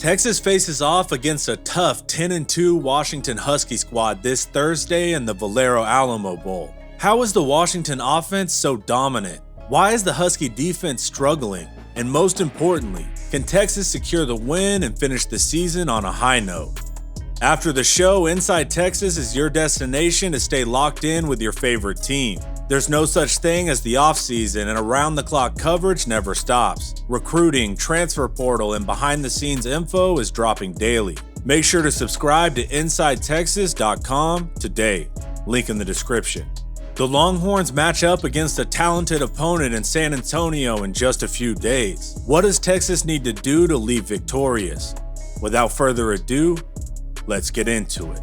Texas faces off against a tough 10-2 Washington Husky squad this Thursday in the Valero Alamo Bowl. How is the Washington offense so dominant? Why is the Husky defense struggling? And most importantly, can Texas secure the win and finish the season on a high note? After the show, Inside Texas is your destination to stay locked in with your favorite team. There's no such thing as the offseason, and around-the-clock coverage never stops. Recruiting, transfer portal, and behind-the-scenes info is dropping daily. Make sure to subscribe to InsideTexas.com today. Link in the description. The Longhorns match up against a talented opponent in San Antonio in just a few days. What does Texas need to do to leave victorious? Without further ado, let's get into it.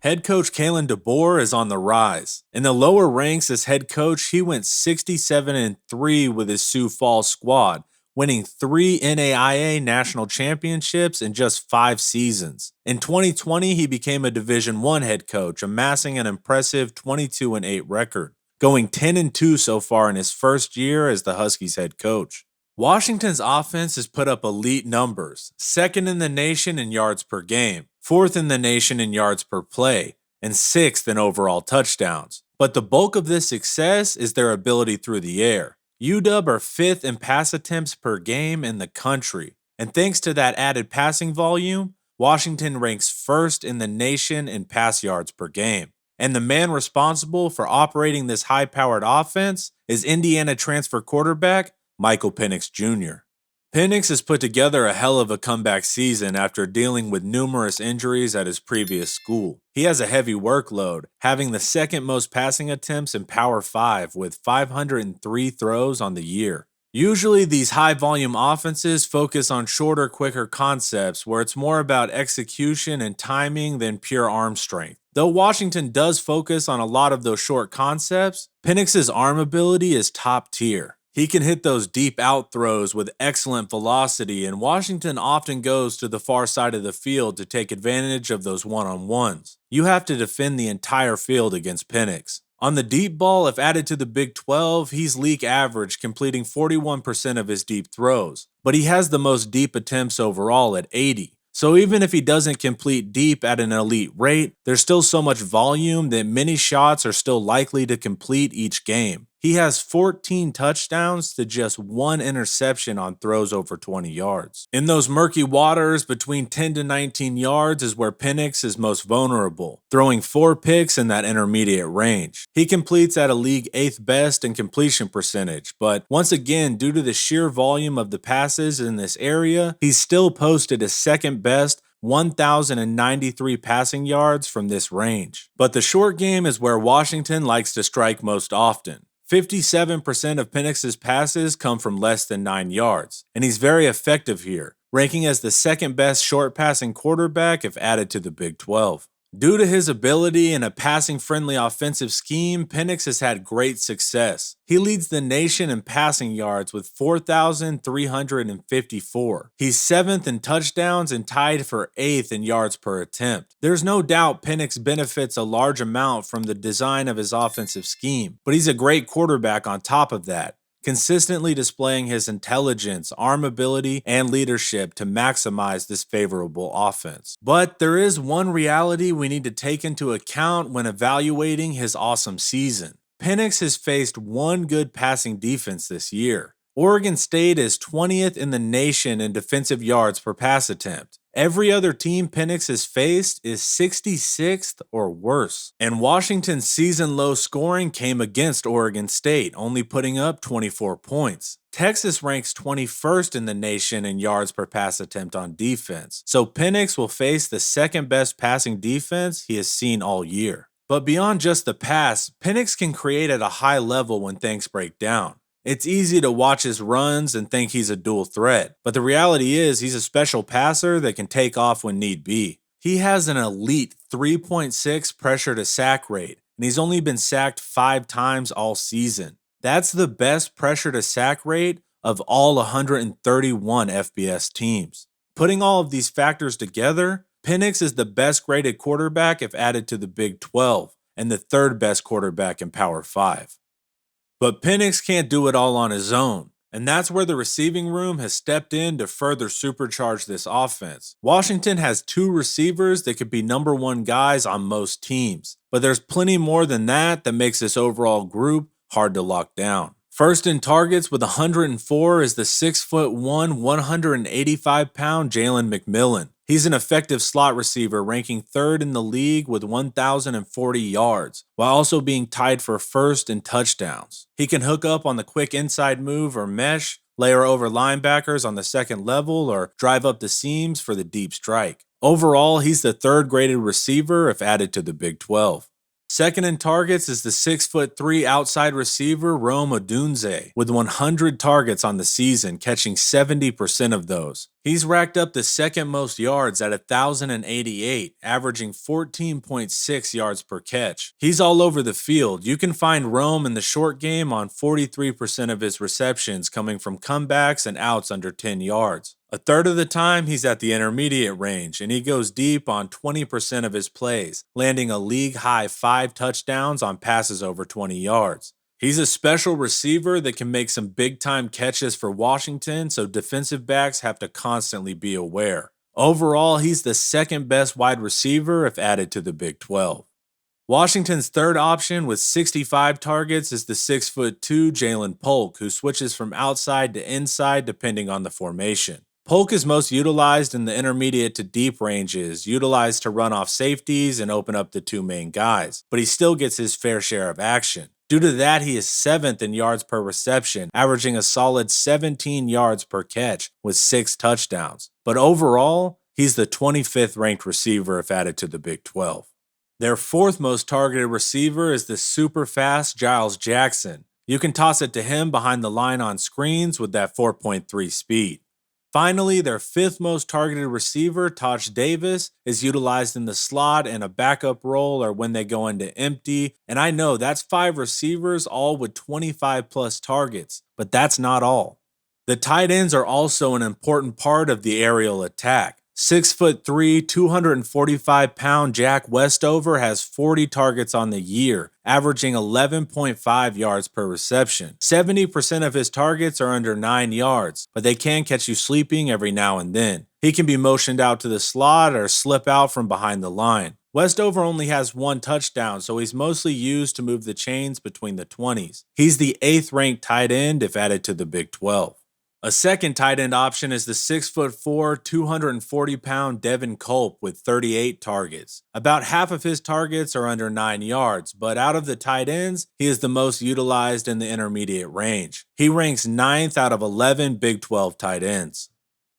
Head coach Kalen DeBoer is on the rise. In the lower ranks as head coach, he went 67-3 with his Sioux Falls squad, winning 3 NAIA national championships in just 5 seasons. In 2020, he became a Division I head coach, amassing an impressive 22-8 record, going 10-2 so far in his first year as the Huskies head coach. Washington's offense has put up elite numbers, 2nd in the nation in yards per game, 4th in the nation in yards per play, and 6th in overall touchdowns. But the bulk of this success is their ability through the air. UW are 5th in pass attempts per game in the country, and thanks to that added passing volume, Washington ranks 1st in the nation in pass yards per game. And the man responsible for operating this high-powered offense is Indiana transfer quarterback Michael Penix Jr. Penix has put together a hell of a comeback season after dealing with numerous injuries at his previous school. He has a heavy workload, having the 2nd most passing attempts in Power 5 with 503 throws on the year. Usually these high-volume offenses focus on shorter, quicker concepts where it's more about execution and timing than pure arm strength. Though Washington does focus on a lot of those short concepts, Penix's arm ability is top tier. He can hit those deep out throws with excellent velocity, and Washington often goes to the far side of the field to take advantage of those one-on-ones. You have to defend the entire field against Penix. On the deep ball, if added to the Big 12, he's league average, completing 41% of his deep throws, but he has the most deep attempts overall at 80. So even if he doesn't complete deep at an elite rate, there's still so much volume that many shots are still likely to complete each game. He has 14 touchdowns to just 1 interception on throws over 20 yards. In those murky waters between 10 to 19 yards is where Penix is most vulnerable, throwing 4 picks in that intermediate range. He completes at a league 8th best in completion percentage, but once again, due to the sheer volume of the passes in this area, he's still posted his 2nd best 1,093 passing yards from this range. But the short game is where Washington likes to strike most often. 57% of Penix's passes come from less than 9 yards, and he's very effective here, ranking as the 2nd best short passing quarterback if added to the Big 12. Due to his ability in a passing-friendly offensive scheme, Penix has had great success. He leads the nation in passing yards with 4,354. He's 7th in touchdowns and tied for 8th in yards per attempt. There's no doubt Penix benefits a large amount from the design of his offensive scheme, but he's a great quarterback on top of that, consistently displaying his intelligence, arm ability, and leadership to maximize this favorable offense. But there is one reality we need to take into account when evaluating his awesome season. Penix has faced one good passing defense this year. Oregon State is 20th in the nation in defensive yards per pass attempt. Every other team Penix has faced is 66th or worse. And Washington's season-low scoring came against Oregon State, only putting up 24 points. Texas ranks 21st in the nation in yards per pass attempt on defense, so Penix will face the 2nd best passing defense he has seen all year. But beyond just the pass, Penix can create at a high level when things break down. It's easy to watch his runs and think he's a dual threat, but the reality is he's a special passer that can take off when need be. He has an elite 3.6 pressure to sack rate, and he's only been sacked 5 times all season. That's the best pressure to sack rate of all 131 FBS teams. Putting all of these factors together, Penix is the best graded quarterback if added to the Big 12, and the 3rd best quarterback in Power 5. But Penix can't do it all on his own. And that's where the receiving room has stepped in to further supercharge this offense. Washington has 2 receivers that could be #1 guys on most teams, but there's plenty more than that makes this overall group hard to lock down. First in targets with 104 is the 6'1", 185-pound Jalen McMillan. He's an effective slot receiver, ranking 3rd in the league with 1,040 yards, while also being tied for first in touchdowns. He can hook up on the quick inside move or mesh, layer over linebackers on the second level, or drive up the seams for the deep strike. Overall, he's the 3rd-graded receiver if added to the Big 12. Second in targets is the 6'3" outside receiver Rome Odunze, with 100 targets on the season, catching 70% of those. He's racked up the second most yards at 1,088, averaging 14.6 yards per catch. He's all over the field. You can find Rome in the short game on 43% of his receptions coming from comebacks and outs under 10 yards. A third of the time, he's at the intermediate range, and he goes deep on 20% of his plays, landing a league-high 5 touchdowns on passes over 20 yards. He's a special receiver that can make some big-time catches for Washington, so defensive backs have to constantly be aware. Overall, he's the 2nd-best wide receiver if added to the Big 12. Washington's third option with 65 targets is the 6'2" Jalen Polk, who switches from outside to inside depending on the formation. Polk is most utilized in the intermediate to deep ranges, utilized to run off safeties and open up the 2 main guys, but he still gets his fair share of action. Due to that, he is 7th in yards per reception, averaging a solid 17 yards per catch with 6 touchdowns. But overall, he's the 25th ranked receiver if added to the Big 12. Their 4th most targeted receiver is the super fast Giles Jackson. You can toss it to him behind the line on screens with that 4.3 speed. Finally, their 5th most targeted receiver, Taj Davis, is utilized in the slot and a backup role or when they go into empty. And I know that's 5 receivers, all with 25 plus targets, but that's not all. The tight ends are also an important part of the aerial attack. 6'3", 245-pound Jack Westover has 40 targets on the year, averaging 11.5 yards per reception. 70% of his targets are under 9 yards, but they can catch you sleeping every now and then. He can be motioned out to the slot or slip out from behind the line. Westover only has 1 touchdown, so he's mostly used to move the chains between the 20s. He's the 8th ranked tight end if added to the Big 12. A second tight end option is the 6'4", 240-pound Devin Culp with 38 targets. About half of his targets are under 9 yards, but out of the tight ends, he is the most utilized in the intermediate range. He ranks 9th out of 11 Big 12 tight ends.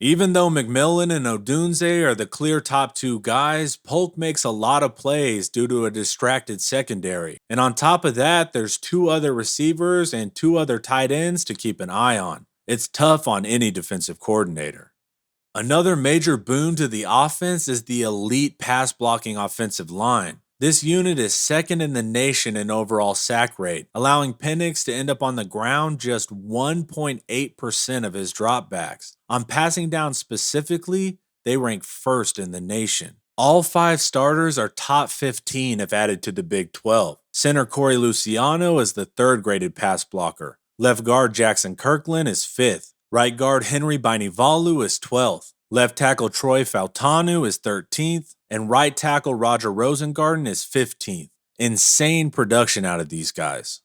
Even though McMillan and Odunze are the clear top 2 guys, Polk makes a lot of plays due to a distracted secondary. And on top of that, there's 2 other receivers and 2 other tight ends to keep an eye on. It's tough on any defensive coordinator. Another major boon to the offense is the elite pass-blocking offensive line. This unit is 2nd in the nation in overall sack rate, allowing Penix to end up on the ground just 1.8% of his dropbacks. On passing down specifically, they rank 1st in the nation. All 5 starters are top 15 if added to the Big 12. Center Corey Luciano is the 3rd-graded pass blocker. Left guard Jackson Kirkland is 5th. Right guard Henry Bainivalu is 12th. Left tackle Troy Fautanu is 13th. And right tackle Roger Rosengarten is 15th. Insane production out of these guys.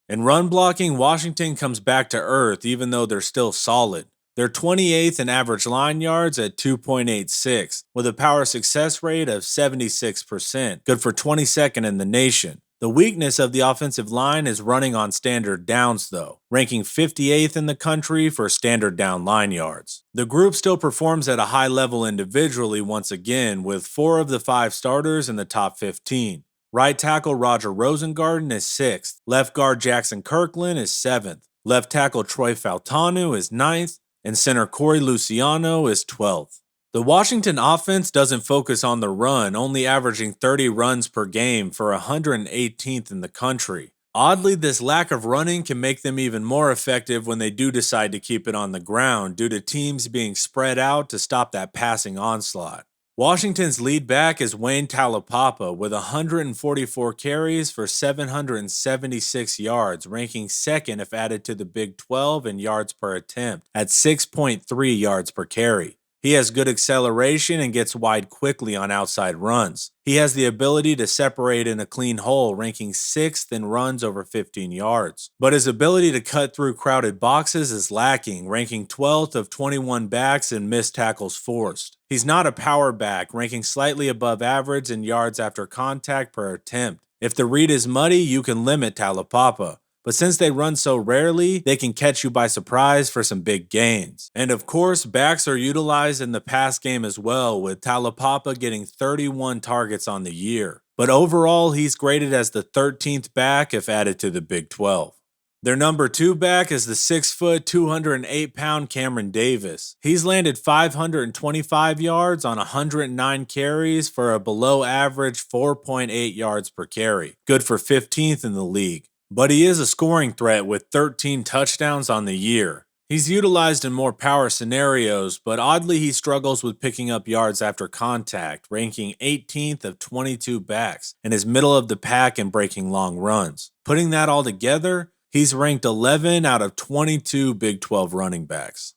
In run blocking, Washington comes back to earth even though they're still solid. They're 28th in average line yards at 2.86, with a power success rate of 76%, good for 22nd in the nation. The weakness of the offensive line is running on standard downs, though, ranking 58th in the country for standard down line yards. The group still performs at a high level individually once again, with 4 of the 5 starters in the top 15. Right tackle Roger Rosengarten is 6th. Left guard Jackson Kirkland is 7th. Left tackle Troy Fautanu is 9th. And center Corey Luciano is 12th. The Washington offense doesn't focus on the run, only averaging 30 runs per game for 118th in the country. Oddly, this lack of running can make them even more effective when they do decide to keep it on the ground due to teams being spread out to stop that passing onslaught. Washington's lead back is Wayne Talapapa with 144 carries for 776 yards, ranking second if added to the Big 12 in yards per attempt at 6.3 yards per carry. He has good acceleration and gets wide quickly on outside runs. He has the ability to separate in a clean hole, ranking 6th in runs over 15 yards. But his ability to cut through crowded boxes is lacking, ranking 12th of 21 backs in missed tackles forced. He's not a power back, ranking slightly above average in yards after contact per attempt. If the read is muddy, you can limit Talapapa. But since they run so rarely, they can catch you by surprise for some big gains. And of course, backs are utilized in the pass game as well, with Talapapa getting 31 targets on the year. But overall, he's graded as the 13th back if added to the Big 12. Their number 2 back is the 6-foot, 208-pound Cameron Davis. He's landed 525 yards on 109 carries for a below-average 4.8 yards per carry, good for 15th in the league. But he is a scoring threat with 13 touchdowns on the year. He's utilized in more power scenarios, but oddly he struggles with picking up yards after contact, ranking 18th of 22 backs, and is middle of the pack in breaking long runs. Putting that all together, he's ranked 11 out of 22 Big 12 running backs.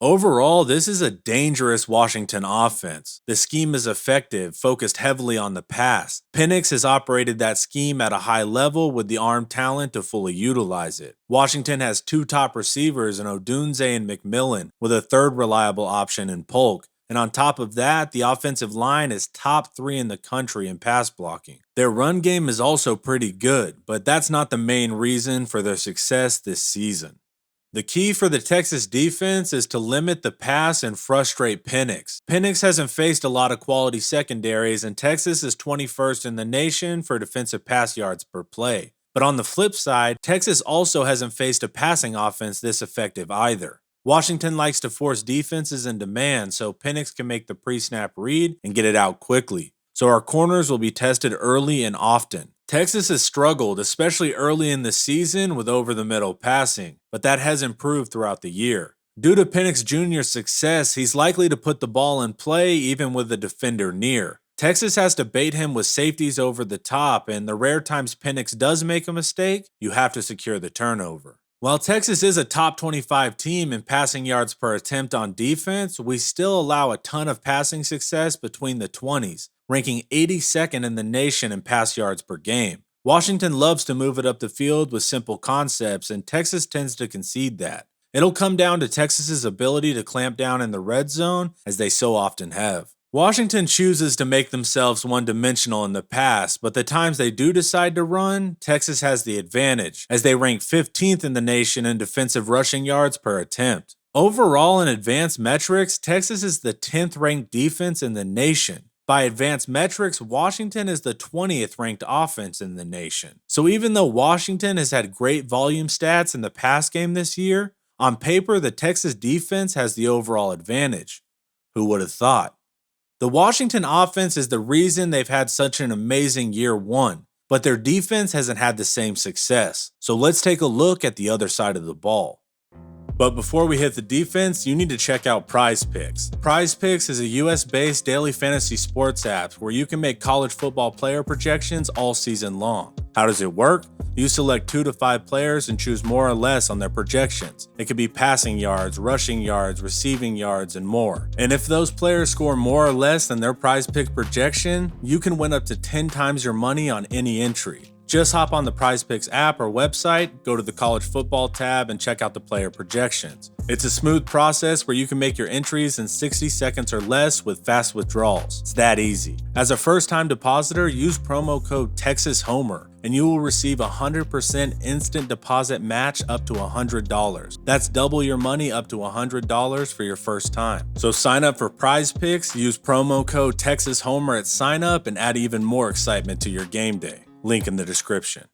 Overall, this is a dangerous Washington offense. The scheme is effective, focused heavily on the pass. Penix has operated that scheme at a high level with the arm talent to fully utilize it. Washington has 2 top receivers in Odunze and McMillan, with a 3rd reliable option in Polk. And on top of that, the offensive line is top 3 in the country in pass blocking. Their run game is also pretty good, but that's not the main reason for their success this season. The key for the Texas defense is to limit the pass and frustrate Penix. Penix hasn't faced a lot of quality secondaries, and Texas is 21st in the nation for defensive pass yards per play. But on the flip side, Texas also hasn't faced a passing offense this effective either. Washington likes to force defenses into man so Penix can make the pre-snap read and get it out quickly. So our corners will be tested early and often. Texas has struggled, especially early in the season with over-the-middle passing, but that has improved throughout the year. Due to Penix Jr.'s success, he's likely to put the ball in play even with the defender near. Texas has to bait him with safeties over the top, and the rare times Penix does make a mistake, you have to secure the turnover. While Texas is a top 25 team in passing yards per attempt on defense, we still allow a ton of passing success between the 20s, ranking 82nd in the nation in pass yards per game. Washington loves to move it up the field with simple concepts, and Texas tends to concede that. It'll come down to Texas's ability to clamp down in the red zone, as they so often have. Washington chooses to make themselves one-dimensional in the pass, but the times they do decide to run, Texas has the advantage, as they rank 15th in the nation in defensive rushing yards per attempt. Overall, in advanced metrics, Texas is the 10th ranked defense in the nation. By advanced metrics, Washington is the 20th ranked offense in the nation. So even though Washington has had great volume stats in the pass game this year, on paper the Texas defense has the overall advantage. Who would have thought? The Washington offense is the reason they've had such an amazing year 1, but their defense hasn't had the same success. So let's take a look at the other side of the ball. But before we hit the defense, you need to check out Prize Picks. Prize Picks is a US-based daily fantasy sports app where you can make college football player projections all season long. How does it work? You select 2 to 5 players and choose more or less on their projections. It could be passing yards, rushing yards, receiving yards, and more. And if those players score more or less than their Prize Pick projection, you can win up to 10 times your money on any entry. Just hop on the Prize Picks app or website, go to the college football tab, and check out the player projections. It's a smooth process where you can make your entries in 60 seconds or less with fast withdrawals. It's that easy. As a first-time depositor, use promo code TexasHomer, and you will receive a 100% instant deposit match up to $100. That's double your money up to $100 for your first time. So sign up for Prize Picks, use promo code TexasHomer at sign up, and add even more excitement to your game day. Link in the description.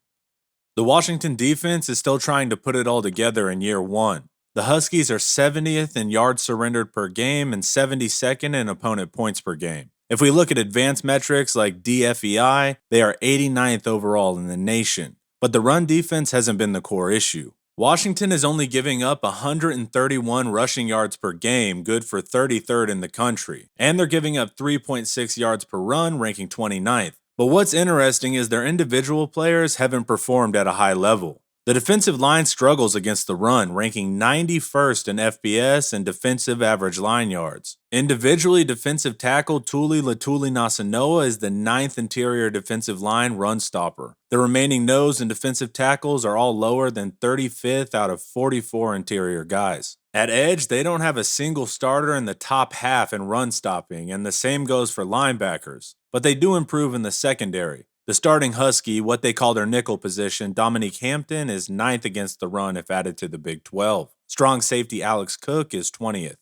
The Washington defense is still trying to put it all together in year 1. The Huskies are 70th in yards surrendered per game and 72nd in opponent points per game. If we look at advanced metrics like DFEI, they are 89th overall in the nation. But the run defense hasn't been the core issue. Washington is only giving up 131 rushing yards per game, good for 33rd in the country. And they're giving up 3.6 yards per run, ranking 29th. But what's interesting is their individual players haven't performed at a high level. The defensive line struggles against the run, ranking 91st in FBS and defensive average line yards. Individually, defensive tackle Tuli Nasanoa is the 9th interior defensive line run stopper. The remaining nose and defensive tackles are all lower than 35th out of 44 interior guys. At edge, they don't have a single starter in the top half in run stopping, and the same goes for linebackers. But they do improve in the secondary. The starting Husky, what they call their nickel position, Dominique Hampton, is 9th against the run if added to the Big 12. Strong safety Alex Cook is 20th.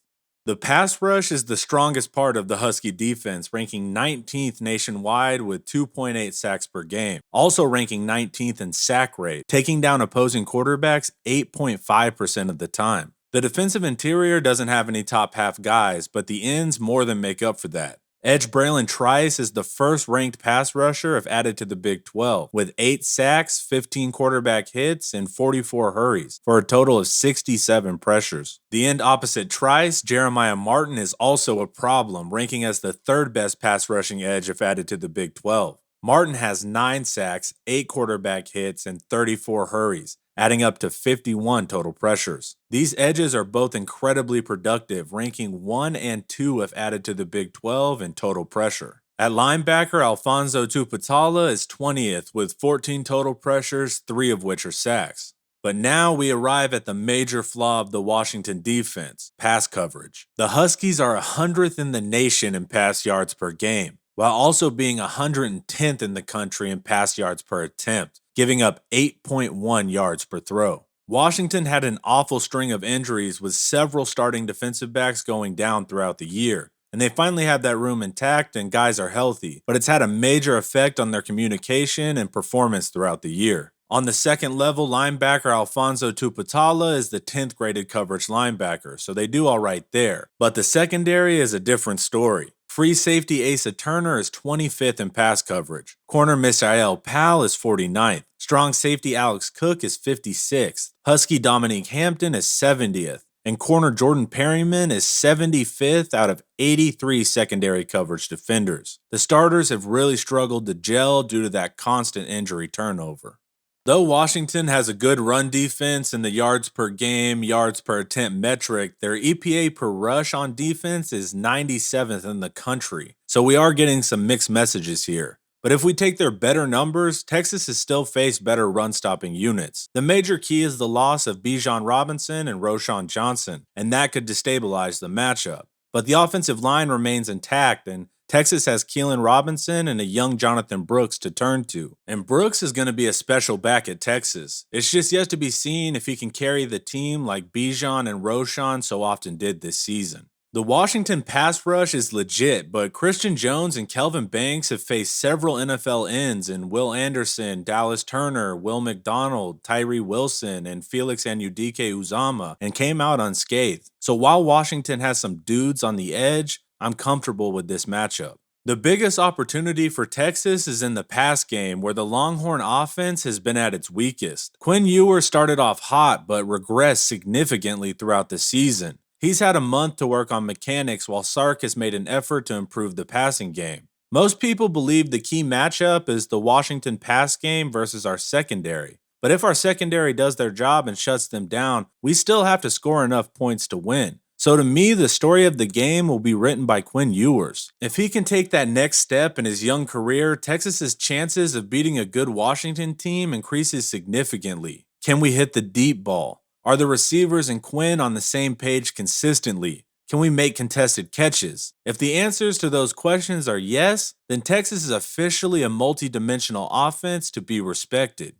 The pass rush is the strongest part of the Husky defense, ranking 19th nationwide with 2.8 sacks per game. Also ranking 19th in sack rate, taking down opposing quarterbacks 8.5% of the time. The defensive interior doesn't have any top half guys, but the ends more than make up for that. Edge Braylon Trice is the first ranked pass rusher if added to the Big 12, with 8 sacks, 15 quarterback hits, and 44 hurries, for a total of 67 pressures. The end opposite Trice, Jeremiah Martin, is also a problem, ranking as the 3rd best pass rushing edge if added to the Big 12. Martin has 9 sacks, 8 quarterback hits, and 34 hurries, adding up to 51 total pressures. These edges are both incredibly productive, ranking 1 and 2 if added to the Big 12 in total pressure. At linebacker, Alfonso Tupatala is 20th with 14 total pressures, 3 of which are sacks. But now we arrive at the major flaw of the Washington defense, pass coverage. The Huskies are 100th in the nation in pass yards per game, while also being 110th in the country in pass yards per attempt, giving up 8.1 yards per throw. Washington had an awful string of injuries with several starting defensive backs going down throughout the year, and they finally have that room intact and guys are healthy, but it's had a major effect on their communication and performance throughout the year. On the second level, linebacker Alfonso Tupatala is the 10th graded coverage linebacker, so they do all right there. But the secondary is a different story. Free safety Asa Turner is 25th in pass coverage. Corner Misael Powell is 49th. Strong safety Alex Cook is 56th. Husky Dominique Hampton is 70th. And corner Jordan Perryman is 75th out of 83 secondary coverage defenders. The starters have really struggled to gel due to that constant injury turnover. Though Washington has a good run defense in the yards per game, yards per attempt metric, their EPA per rush on defense is 97th in the country. So we are getting some mixed messages here. But if we take their better numbers, Texas has still faced better run-stopping units. The major key is the loss of Bijan Robinson and Roschon Johnson, and that could destabilize the matchup. But the offensive line remains intact, and Texas has Keelan Robinson and a young Jonathan Brooks to turn to. And Brooks is going to be a special back at Texas. It's just yet to be seen if he can carry the team like Bijan and Roschon so often did this season. The Washington pass rush is legit, but Christian Jones and Kelvin Banks have faced several NFL ends in Will Anderson, Dallas Turner, Will McDonald, Tyree Wilson, and Felix Anudike Uzama, and came out unscathed. So while Washington has some dudes on the edge, I'm comfortable with this matchup. The biggest opportunity for Texas is in the pass game, where the Longhorn offense has been at its weakest. Quinn Ewers started off hot, but regressed significantly throughout the season. He's had a month to work on mechanics, while Sark has made an effort to improve the passing game. Most people believe the key matchup is the Washington pass game versus our secondary. But if our secondary does their job and shuts them down, we still have to score enough points to win. So to me, the story of the game will be written by Quinn Ewers. If he can take that next step in his young career, Texas's chances of beating a good Washington team increases significantly. Can we hit the deep ball? Are the receivers and Quinn on the same page consistently? Can we make contested catches? If the answers to those questions are yes, then Texas is officially a multi-dimensional offense to be respected.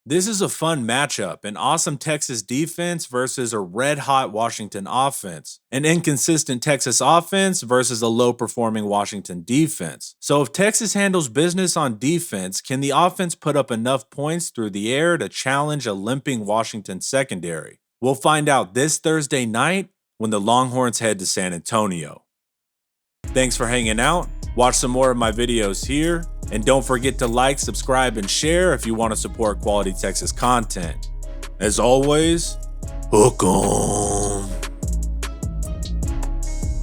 This is a fun matchup, an awesome Texas defense versus a red-hot Washington offense, an inconsistent Texas offense versus a low-performing Washington defense. So if Texas handles business on defense, can the offense put up enough points through the air to challenge a limping Washington secondary? We'll find out this Thursday night when the Longhorns head to San Antonio. Thanks for hanging out. Watch some more of my videos here. And don't forget to like, subscribe, and share if you want to support quality Texas content. As always, hook 'em.